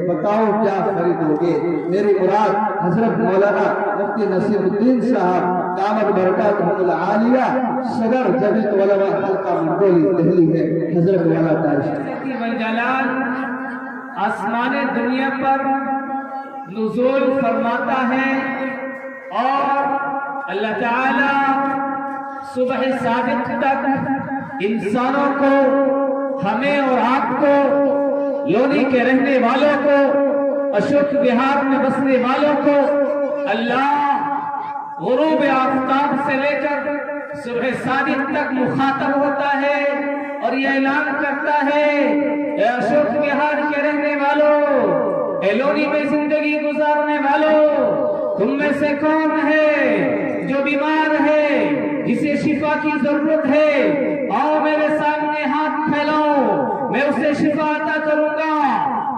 بتاؤ کیا خریدو گے؟ میری مراد حضرت مولانا مفتی نصیر الدین صاحب دامت برکاتہم العالیہ صدر جمعیت علماء حلقہ منڈولی دہلی ہے، حضرت والا تاریخ جلال آسمان دنیا پر نزول فرماتا ہے اور اللہ تعالی صبح صادق تک انسانوں کو، ہمیں اور آپ کو، لونی کے رہنے والوں کو، اشوک بہار میں بسنے والوں کو اللہ غروب آفتاب سے لے کر صبح صادق تک مخاطب ہوتا ہے اور یہ اعلان کرتا ہے، اے اشوک بہار کے رہنے والوں، اے لونی میں زندگی گزارنے والوں، تم میں سے کون ہے جو بیمار ہے، جسے شفا کی ضرورت ہے؟ آؤ میرے سامنے ہاتھ پھیلاؤ، میں اسے شفا عطا کروں گا۔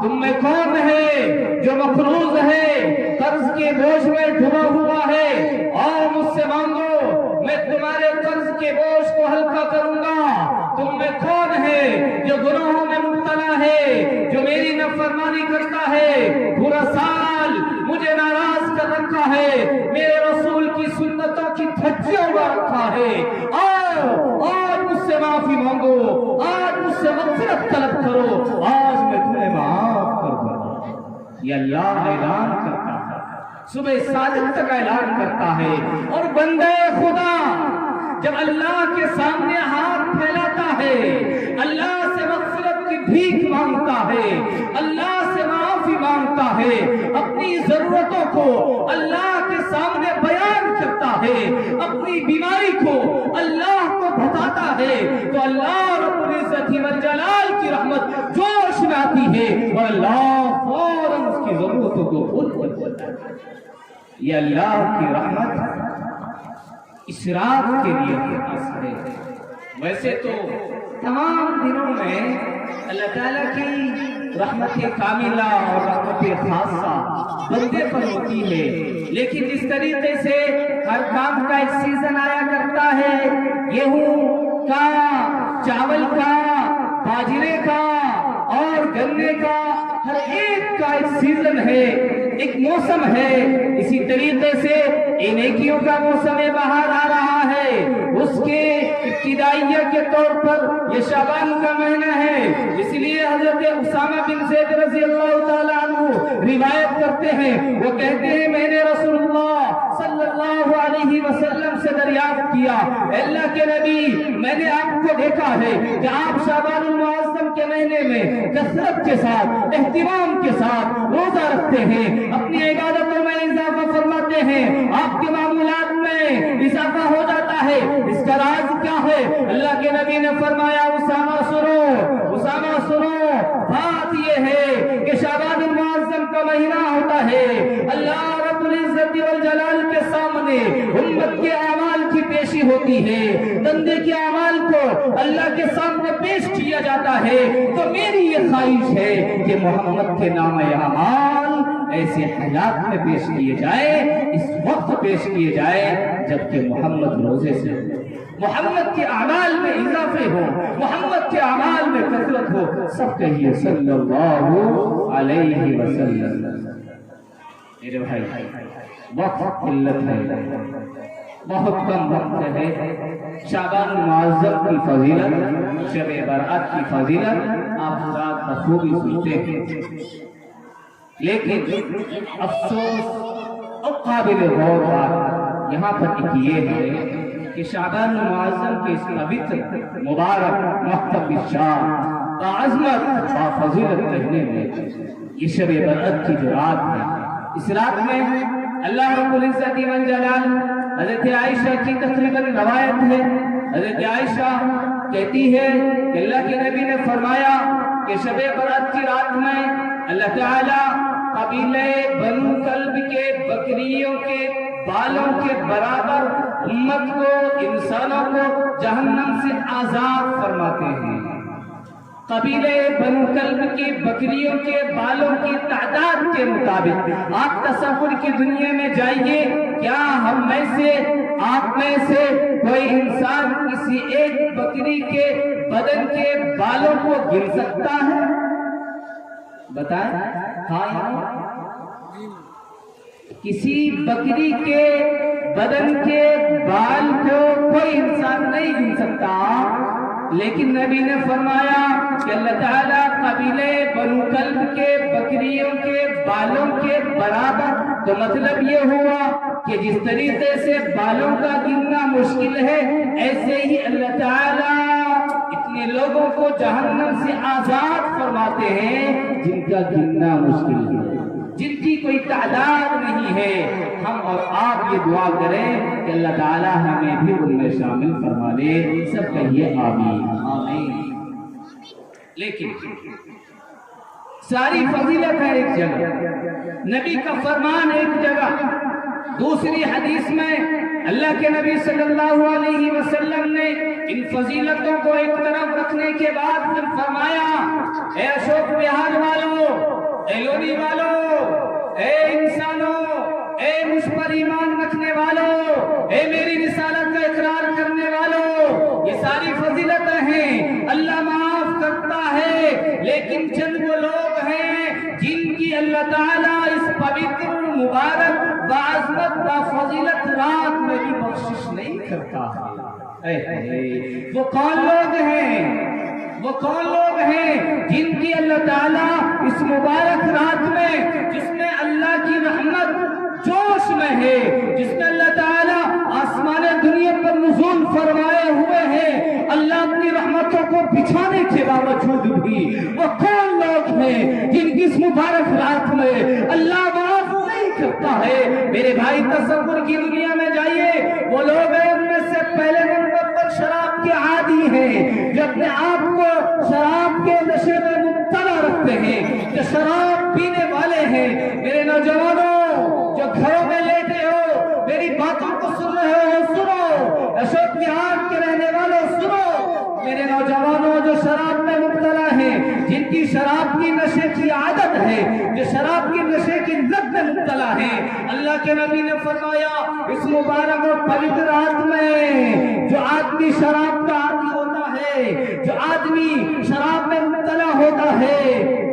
تم میں کون ہے جو مقروض ہے، قرض کے بوجھ میں ڈوبا ہوا ہے؟ آؤ مجھ سے مانگو، میں تمہارے قرض کے بوجھ کو ہلکا کروں گا۔ تم میں کون ہے جو گناہوں میں مبتلا ہے، جو میری نافرمانی کرتا ہے، پورا سال مجھے ناراض کر رکھا ہے، میرے رسول کی سنتوں کی دھجیاں اڑا رکھا ہے؟ آؤ آج مجھ سے معافی مانگو، آج مجھ سے مغفرت طلب کرو، آج میں تمہیں معاف کر دوں گا۔ یہ اللہ اعلان کرتا ہے، صبح صادق تک اعلان کرتا ہے۔ اور بندے خدا جب اللہ کے سامنے ہاتھ پھیلاتا ہے، اللہ سے مغفرت کی بھیک مانگتا ہے، اللہ سے معافی مانگتا ہے، اپنی ضرورتوں کو اللہ کے سامنے بیان کرتا ہے، اپنی بیماری کو اللہ کو بتاتا ہے، تو اللہ رب العزت والجلال کی رحمت جوش میں آتی ہے اور اللہ فوراً اس کی ضرورتوں کو پورا کرتا ہے۔ یہ اللہ کی رحمت اس رات کے لیے ہے۔ ویسے تو تمام دنوں میں اللہ تعالیٰ کی رحمت کاملہ اور رحمت خاصہ بندے پر ہوتی ہے، لیکن جس طریقے سے ہر کام کا ایک سیزن آیا کرتا ہے، گیہوں کا، چاول کا، باجرے کا اور گنے کا، ہر ایک کا ایک سیزن ہے، ایک موسم ہے، اسی طریقے سے نیکیوں کا موسم بہار آ رہا ہے، اس کے ابتدائیہ کے طور پر یہ شعبان کا مہینہ ہے۔ اس لیے حضرت اسامہ بن زید رضی اللہ تعالیٰ عنہ روایت کرتے ہیں، وہ کہتے ہیں میں نے رسول اللہ صلی اللہ علیہ وسلم سے دریافت کیا، اللہ کے نبی میں نے آپ کو دیکھا ہے کہ آپ شعبان المعظم کے مہینے میں کثرت کے ساتھ، اہتمام کے ساتھ روزہ رکھتے ہیں، اپنی عبادتوں میں اضافہ فرماتے ہیں، آپ کے معمولات میں اضافہ ہو جاتا ہے، اس کا راز کیا ہے؟ اللہ کے نبی نے فرمایا اسامہ سنو، بات یہ ہے کہ شعبان المعظم کا مہینہ ہوتا ہے، اللہ رب العزت والجلال کے سامنے امت کے اعمال کی پیشی ہوتی ہے، بندے کے اعمال کو اللہ کے سامنے پیش کیا جاتا ہے، تو میری یہ خواہش ہے کہ محمد کے نام اعمال ایسے حالات میں پیش کیے جائے، اس وقت پیش کیے جائے جبکہ محمد روزے سے محمد کے اعمال میں اضافے ہو، محمد کے اعمال میں کثرت ہو۔ سب کہیے صلی اللہ علیہ وسلم۔ میرے بھائی وقت قلت ہے، بہت کم وقت ہے۔ شعبان المعظم کی فضیلت، شب برات کی فضیلت آپ رات بخوبی سنتے ہیں، لیکن افسوس اور قابل غور بات یہاں پر ایک یہ ہے کہ شعبان المعظم کے اس پوتر مبارک محتفظ شاہ باعظمت بافضیلت کہنے میں یہ شب برات کی جو رات ہے، اس رات میں اللہ رب العزت والجلال حضرت عائشہ کی تقریباً روایت ہے، حضرت عائشہ کہتی ہے کہ اللہ کے نبی نے فرمایا کہ شب برات کی رات میں اللہ تعالیٰ قبیلہ بنو کلب کے بکریوں کے بالوں کے برابر امت کو، انسانوں کو جہنم سے آزاد فرماتے ہیں۔ قبیلہ بنو کلب کی بکریوں کے بالوں کی تعداد کے مطابق آپ تصور کی دنیا میں جائیے، کیا ہم میں سے، آپ میں سے کوئی انسان کسی ایک بکری کے بدن کے بالوں کو گن سکتا ہے؟ بتائیں۔ کسی بکری کے بدن کے بال کو کوئی انسان نہیں گن سکتا، لیکن نبی نے فرمایا کہ اللہ تعالیٰ قبیلے بنو کلب کے بکریوں کے بالوں کے برابر، تو مطلب یہ ہوا کہ جس طریقے سے بالوں کا گننا مشکل ہے، ایسے ہی اللہ تعالیٰ اتنے لوگوں کو جہنم سے آزاد فرماتے ہیں جن کا گننا مشکل ہے، جن کی کوئی تعداد نہیں ہے۔ ہم اور آپ یہ دعا کریں کہ اللہ تعالیٰ ہمیں بھی ان میں شامل فرما لے، سب کہیے آمین آمین۔ لیکن ساری فضیلت ہے ایک جگہ، نبی کا فرمان ایک جگہ، دوسری حدیث میں اللہ کے نبی صلی اللہ علیہ وسلم نے ان فضیلتوں کو ایک طرف رکھنے کے بعد پھر فرمایا، اے اشوک بہار والوں، اے لونی والوں، اے انسانوں، اے مجھ پر ایمان رکھنے والوں، اے میری رسالت کا اقرار کرنے والوں، یہ ساری فضیلتیں ہیں، اللہ معاف کرتا ہے، لیکن چند وہ لوگ ہیں جن کی اللہ تعالیٰ اس پوتر مبارک بعظمت بفضیلت رات میں بھی بخشش نہیں کرتا۔ وہ کون لوگ ہیں؟ وہ کون لوگ ہیں جن کی اللہ تعالیٰ اس مبارک رات میں، جس میں اللہ کی رحمت جوش میں ہے، جس میں اللہ تعالیٰ آسمان دنیا پر نزول فرمائے ہوئے ہیں، اللہ اپنی رحمتوں کو بچھانے کے باوجود بھی وہ کون لوگ ہیں جن کی اس مبارک رات میں اللہ معاف نہیں کرتا ہے؟ میرے بھائی تصور کی دنیا میں جائیے، وہ لوگ ہیں ان میں سے پہلے نمبر پر شراب کے عادی ہیں، جو اپنے آپ کو شراب کے نشے میں مبتلا رکھتے ہیں، جو شراب پینے والے ہیں۔ میرے نوجوانوں جو گھروں میں لیٹے ہو، میری باتوں کو سن رہے ہو، سنو، اشوک بہار کے رہنے والوں سنو، میرے نوجوانوں جو شراب میں مبتلا ہیں، جن کی شراب کی نشے کی عادت ہے، جو شراب کی نشے کی لت میں مبتلا ہیں، اللہ کے نبی نے فرمایا اس مبارک اور پوتر رات میں جو آدمی شراب کا عادی ہوتا ہے، جو آدمی شراب میں مبتلا ہوتا ہے،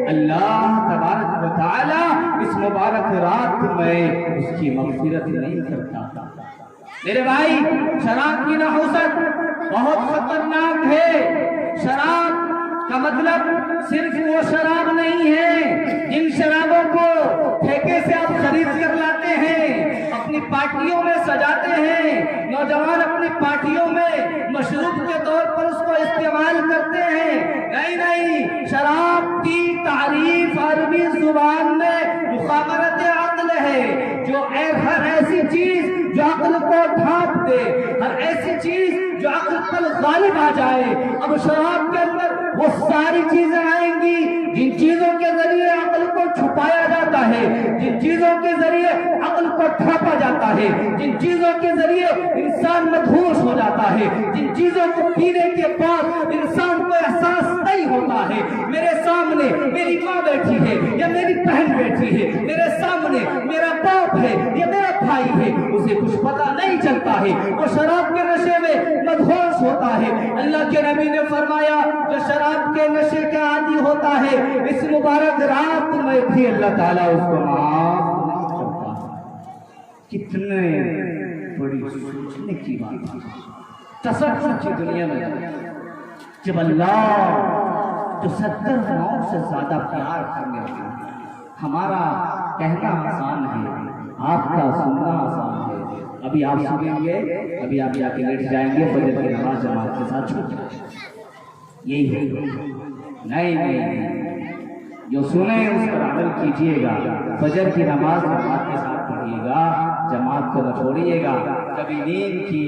اللہ تبارک و تعالی اس مبارک رات میں اس کی مغفرت نہیں کرتا۔ میرے بھائی شراب کی نحوست بہت خطرناک ہے۔ شراب کا مطلب صرف وہ شراب نہیں ہے جن شرابوں کو ٹھیکے سے آپ خرید کر لاتے ہیں، اپنی پارٹیوں میں سجاتے ہیں، نوجوان اپنی پارٹیوں میں مشروب کے طور پر اس کو استعمال کرتے ہیں۔ نہیں، شراب کی تعریف عربی زبان میں مخابرت عقل ہے، جو ہر ایسی چیز جو عقل کو ڈھانپ دے، ہر ایسی چیز جو عقل پر غالب آ جائے۔ اب شراب کے اندر وہ ساری چیزیں آئیں گی جن چیزوں کے ذریعے عقل کو چھپایا جاتا ہے، جن چیزوں کے ذریعے عقل کو ڈھانپا جاتا ہے، جن چیزوں کے ذریعے انسان مدہوش ہو جاتا ہے، جن چیزوں کو پینے کے بعد انسان کو احساس نہیں ہوتا ہے۔ میرے سامنے میری ماں بیٹھی ہے یا میری بہن بیٹھی ہے، میرے سامنے میرا باپ ہے یا میرا بھائی ہے، اسے کچھ پتا نہیں چلتا ہے، وہ شراب کے نشے میں مدہوش ہوتا ہے۔ اللہ کے نبی نے فرمایا جو شراب کے نشے کا عادی ہوتا ہے، اس مبارک رات میں بھی اللہ تعالیٰ اس کو معاف نہیں کرتا۔ کتنے بڑی سوچنے کی بات ہے۔ تصور کی دنیا میں جب اللہ جو 70 نام سے زیادہ پیار کرنے والا ہے، ہمارا کہنا آسان ہے، آپ کا سننا آسان ہے۔ ابھی آپ سنیں گے، ابھی آپ جا کے لیٹ جائیں گے، فجر کی نماز جماعت کے ساتھ چھوٹ جائیں گے، یہی ہے۔ نہیں، جو سنیں اس پر عمل کیجئے گا، فجر کی نماز جماعت کے ساتھ پڑھیے گا، جماعت کو نہ چھوڑیے گا، کبھی نیند کی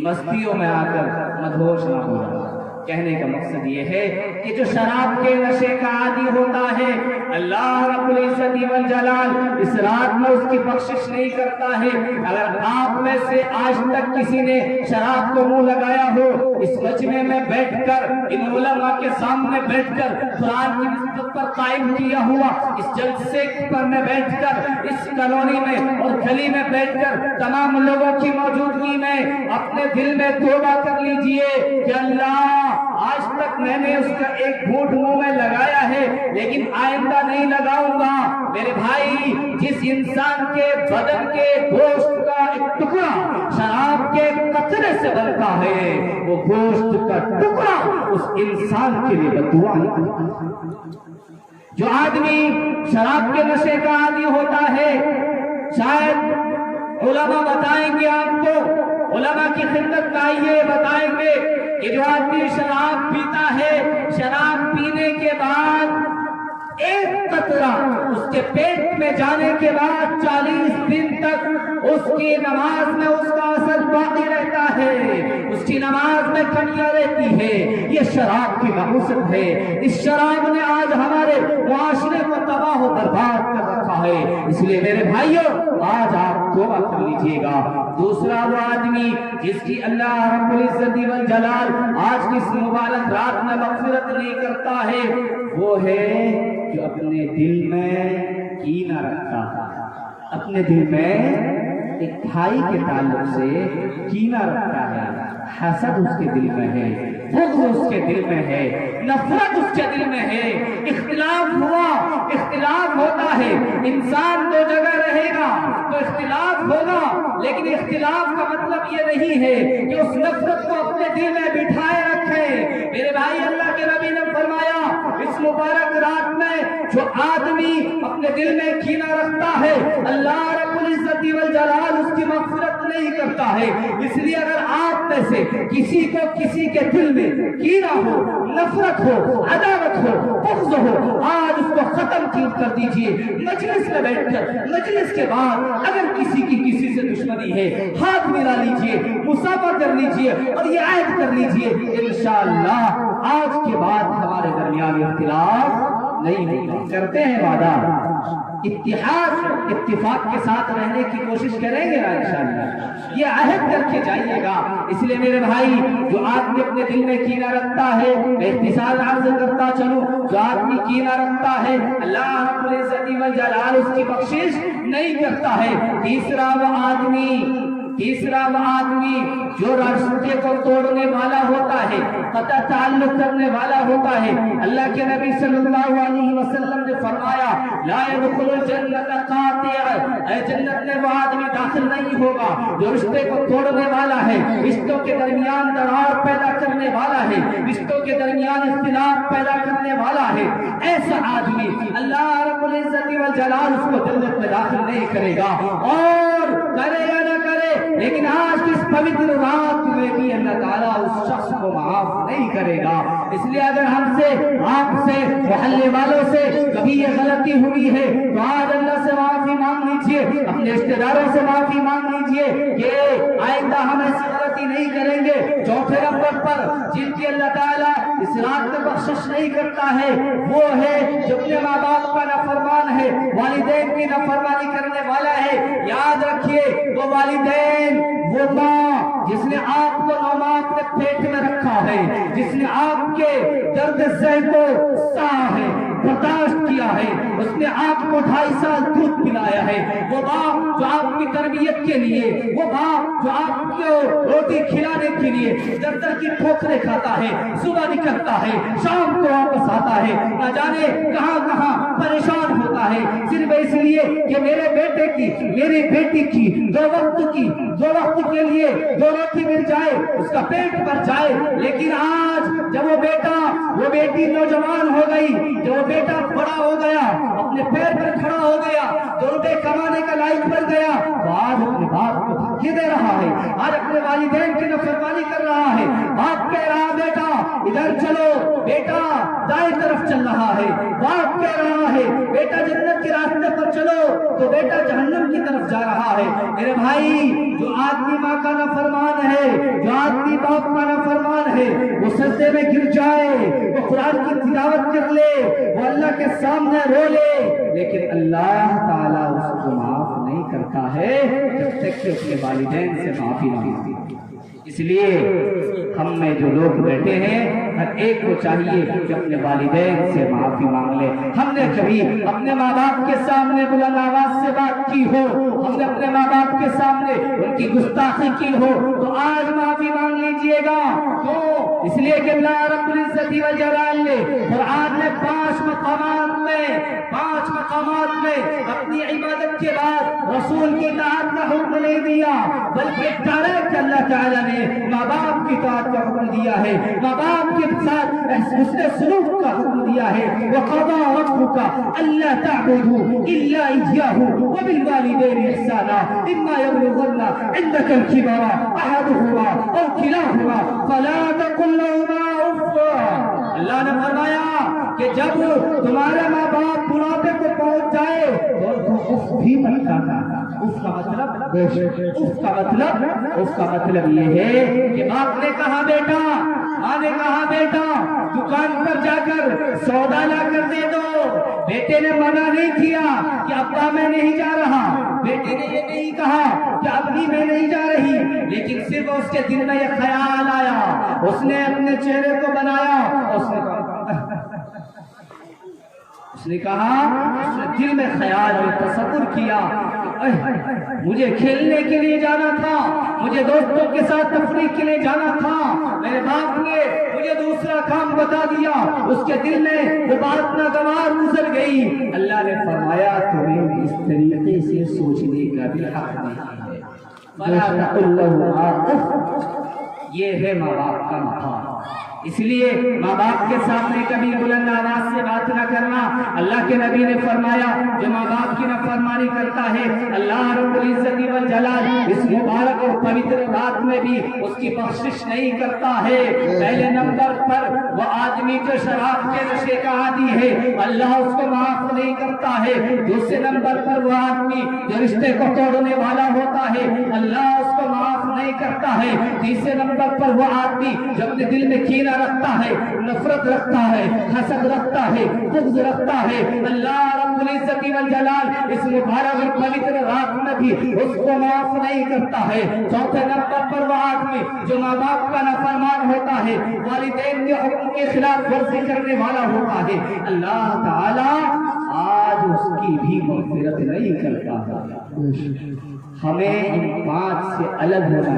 مستیوں میں آ کر مدہوش نہ ہو جائے۔ کہنے کا مقصد یہ ہے کہ جو شراب کے نشے کا عادی ہوتا ہے، اللہ رب العزت والجلال اس رات میں اس کی بخشش نہیں کرتا ہے۔ اگر آپ میں سے آج تک کسی نے شراب کو منہ لگایا ہو، اس مجمع میں بیٹھ کر، ان علماء کے سامنے بیٹھ کر، قرآن کی نسبت پر قائم کیا ہوا اس جلسے پر میں بیٹھ کر، اس کالونی میں اور گلی میں بیٹھ کر تمام لوگوں کی موجودگی میں اپنے دل میں توبہ کر لیجئے کہ اللہ آج تک میں نے اس کا ایک گھونٹ منہ میں لگایا ہے، لیکن آئندہ نہیں لگاؤں گا۔ میرے بھائی جس انسان کے بدن کے گوشت کا ایک ٹکڑا شراب کے قطرے سے بنتا ہے وہ گوشت کا ٹکڑا اس انسان کے لیے بددعا ہے۔ جو آدمی شراب کے نشے کا عادی ہوتا ہے، شاید علماء بتائیں گے آپ کو، علماء کی خدمت میں آئیے بتائیں گے کہ جو آدمی شراب پیتا ہے، شراب پینے کے بعد ایک قطرہ اس کے پیٹ میں جانے کے بعد 40 دن تک اس کی نماز میں اس کا اثر باقی رہتا ہے، اس کی نماز میں کمیاں رہتی ہے۔ یہ شراب کی نحوست ہے۔ اس شراب نے آج ہمارے معاشرے کو تباہ و برباد کر رکھا ہے۔ اس لیے میرے بھائیوں آج آپ توبہ کر لیجئے گا۔ دوسرا وہ آدمی جس کی اللہ رب العزت والجلال آج کی اس مبارک رات میں مغفرت نہیں کرتا ہے، وہ ہے جو اپنے دل میں کینہ رکھتا ہے، اپنے دل میں ایک بھائی کے تعلق سے کینہ رکھتا ہے، حسد اس کے دل میں ہے، بغض اس کے دل میں ہے، نفرت اس کے دل میں ہے۔ اختلاف ہوا، اختلاف ہوتا ہے، انسان دو جگہ رہے گا تو اختلاف ہوگا، لیکن اختلاف کا مطلب یہ نہیں ہے کہ اس نفرت کو اپنے دل میں بٹھائے رکھے۔ میرے بھائی اللہ کے نبی نے فرمایا اس مبارک رات میں جو آدمی اپنے دل میں کینہ رکھتا ہے اللہ رب العزت والجلال اس کی مغفرت نہیں کرتا ہے۔ اس لیے اگر آپ میں سے کسی کو کسی کے دل میں کینہ ہو، نفرت ہو، عداوت ہو، بغض ہو، آج اس کو ختم کر دیجئے۔ مجلس میں بیٹھ کر مجلس کے بعد اگر کسی کی کسی سے دشمنی ہے ہاتھ ملا لیجئے، مصافحہ کر لیجئے اور یہ عہد کر لیجئے انشاءاللہ آج کے بعد ہمارے درمیان اختلاف نہیں ہوگا۔ کرتے ہیں وعدہ، اتحاد اتفاق کے ساتھ رہنے کی کوشش کریں گے انشاءاللہ، یہ عہد کر کے جائیے گا۔ اس لیے میرے بھائی جو آدمی اپنے دل میں کینہ رکھتا ہے، میں اختصار عرض کرتا چلوں، جو آدمی کینہ رکھتا ہے اللہ رب العزت والجلال اس کی بخشش نہیں کرتا ہے۔ تیسرا وہ آدمی جو رشتے کو توڑنے والا ہوتا ہے، قطع تعلق کرنے والا ہوتا ہے۔ اللہ کے نبی صلی اللہ علیہ وسلم نے فرمایا لا يدخل الجنت قاطع، اے جنت میں وہ آدمی داخل نہیں ہوگا جو رشتے کو توڑنے والا ہے، رشتوں کے درمیان دراڑ پیدا کرنے والا ہے، رشتوں کے درمیان اختلاف پیدا کرنے والا ہے۔ ایسا آدمی اللہ رب العزت والجلال اس کو جنت میں داخل نہیں کرے گا، اور کرے یا نہ کرے لیکن آج کی اس پوتر رات میں بھی اللہ تعالیٰ اس شخص کو معاف نہیں کرے گا۔ اس لیے اگر ہم سے، آپ سے، محلے والوں سے کبھی یہ غلطی ہوئی ہے تو آج اللہ سے معافی مانگ لیجئے، اپنے رشتہ داروں سے معافی مانگ لیجئے کہ آئندہ ہم ایسی غلطی نہیں کریں گے۔ چوتھے نمبر پر جن کی اللہ تعالیٰ اس رات میں بخشش نہیں کرتا ہے وہ ہے جو اپنے ماں باپ کا نافرمان ہے، والدین کی نافرمانی کرنے والا ہے۔ یاد رکھیے وہ والدین، وہ ماں جس نے آپ کو 9 ماہ اپنے پیٹ میں رکھا ہے، جس نے آپ کے درد سہ کو سہا ہے، برداشت کیا ہے، اس نے آپ کو 2.5 سال دودھ پلایا ہے، وہ باپ جو آپ کی تربیت کے لیے، وہ باپ جو آپ کو روٹی کھلانے کے لیے در در کی ٹھوکریں کھاتا ہے، صبح نکلتا ہے شام کو واپس آتا ہے، نہ جانے کہاں کہاں پریشان ہوتا ہے، صرف اس لیے کہ میرے بیٹے کی، میری بیٹی کی دو وقت کے لیے 2 روٹی مل جائے، اس کا پیٹ بھر جائے۔ لیکن آج جب وہ بیٹا، وہ بیٹی نوجوان ہو گئی، جب وہ بیٹا بڑا ہو گیا، اپنے پیر پر کھڑا ہو گیا، 2 روپے کمانے کا لائق بن گیا، تو آج اپنے باپ کو دھمکی دے رہا ہے، آج اپنے والدین کی نافرمانی کر رہا ہے۔ باپ کہہ رہا بیٹا ادھر چلو، بیٹا دائیں طرف چل رہا ہے، باپ کہہ رہا ہے بیٹا جنت کے راستے پر چلو، تو بیٹا جہنم کی طرف جا رہا ہے۔ میرے بھائی جو آدمی ماں کا نافرمان ہے، جو آدمی باپ کا نافرمان ہے، وہ سجدے میں گر جائے، وہ قرآن کی تلاوت کر لے، وہ اللہ کے سامنے رو لے، لیکن اللہ تعالیٰ اس کو معاف نہیں کرتا ہے جب تک کہ اس کے والدین سے معافی نہ مانگے۔ اس لیے ہم میں جو لوگ بیٹھے ہیں ہر ایک کو چاہیے کہ اپنے والدین سے معافی مانگ لے. ہم نے کبھی اپنے ماں باپ کے سامنے بلند آواز سے بات کی ہو, ہم نے اپنے ماں باپ کے سامنے ان کی گستاخی کی ہو, تو آج معافی مانگ لیجئے گا. کیوں؟ اس لیے کہ اللہ رب العزت والجلال نے قرآن میں 5 مقامات میں اپنی عبادت کے بعد رسول کی اطاعت کا حکم نہیں دیا, بلکہ ڈائریکٹ اللہ تعالیٰ نے ماں باپ کی اطاعت کا حکم دیا ہے, ماں باپ کے ساتھ حسن سلوک کا حکم دیا ہے. وَقَضَىٰ رَبُّكَ أَلَّا تَعْبُدُوا إِلَّا إِيَّاهُ وَبِالْوَالِدَيْنِ إِحْسَانًا إِمَّا يَبْلُغَنَّ عِندَكَ الْكِبَرَ أَحَدُهُمَا أَوْ كِلَاهُمَا فَلَا تَقُل لَّهُمَا أُفٍّ. اللہ نے فرمایا کہ جب تمہارے ماں باپ بڑھاپے کو پہنچ جائے تو ان کو اف بھی مت کہنا. اف کا مطلب یہ ہے کہ باپ نے کہا بیٹا, ماں نے کہا بیٹا دکان پر جا کر سودا لا کر دے دو. بیٹے نے منع نہیں کیا کہ ابا میں نہیں جا رہا, بیٹے نے یہ نہیں کہا کہ ابھی میں نہیں جا رہی, لیکن صرف اس کے دل میں یہ خیال آیا, اس نے اپنے چہرے کو بنایا, اس نے کہا, اس نے دل میں خیال اور تصور کیا مجھے کھیلنے کے لیے جانا تھا, مجھے دوستوں کے ساتھ تفریح کے لیے جانا تھا, میرے باپ نے مجھے دوسرا کام بتا دیا. اس کے دل میں وہ بات ناگوار گزر گئی. اللہ نے فرمایا تمہیں اس طریقے سے سوچنے کا بھی حق نہیں ہے. فلا تقل لهما اف. یہ ہے ماں باپ کا مقام. اس لیے ماں باپ کے سامنے کبھی بلند آواز سے بات نہ کرنا. اللہ کے نبی نے فرمایا جو ماں باپ کی نافرمانی کرتا ہے اللہ رب العزت والجلال اس مبارک اور پوتر رات میں بھی اس کی بخشش نہیں کرتا ہے. پہلے نمبر پر وہ آدمی جو شراب کے نشے کا عادی ہے اللہ اس کو معاف نہیں کرتا ہے. دوسرے نمبر پر وہ آدمی جو رشتے کو توڑنے والا ہوتا ہے اللہ اس کو معاف نہیں کرتا ہے. تیسرے نمبر پر وہ آدمی جو اپنے دل میں کینہ رکھتا ہے, نفرت رکھتا ہے, حسد رکھتا ہے, بغض رکھتا ہے, اللہ رب العزت والجلال اس مبارک اور پوتر رات میں بھی اس کو معاف نہیں کرتا ہے. چوتھے نمبر پر وہ آدمی جو ماں باپ کا نافرمان ہوتا ہے, والدین کے حکم کے خلاف ورزی کرنے والا ہوتا ہے, اللہ تعالی آج اس کی بھی مغفرت نہیں کرتا. ہمیں ان 5 سے الگ ہونا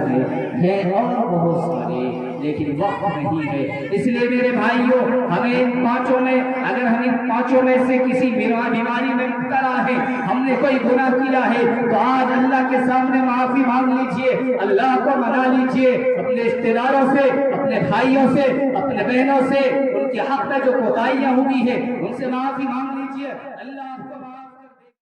ہے اور بہت سارے, لیکن وقت نہیں ہے. اس لیے میرے بھائیوں ہمیں ان 5 میں, اگر ہم ان 5 میں سے کسی بیماری میں مبتلا ہے, ہم نے کوئی گناہ کیا ہے, تو آج اللہ کے سامنے معافی مانگ لیجئے, اللہ کو منا لیجئے, اپنے رشتہ داروں سے, اپنے بھائیوں سے, اپنے بہنوں سے ان کے حق میں جو کوتاہیاں ہوئی ہیں ان سے معافی مانگ لیجئے. اللہ آپ کو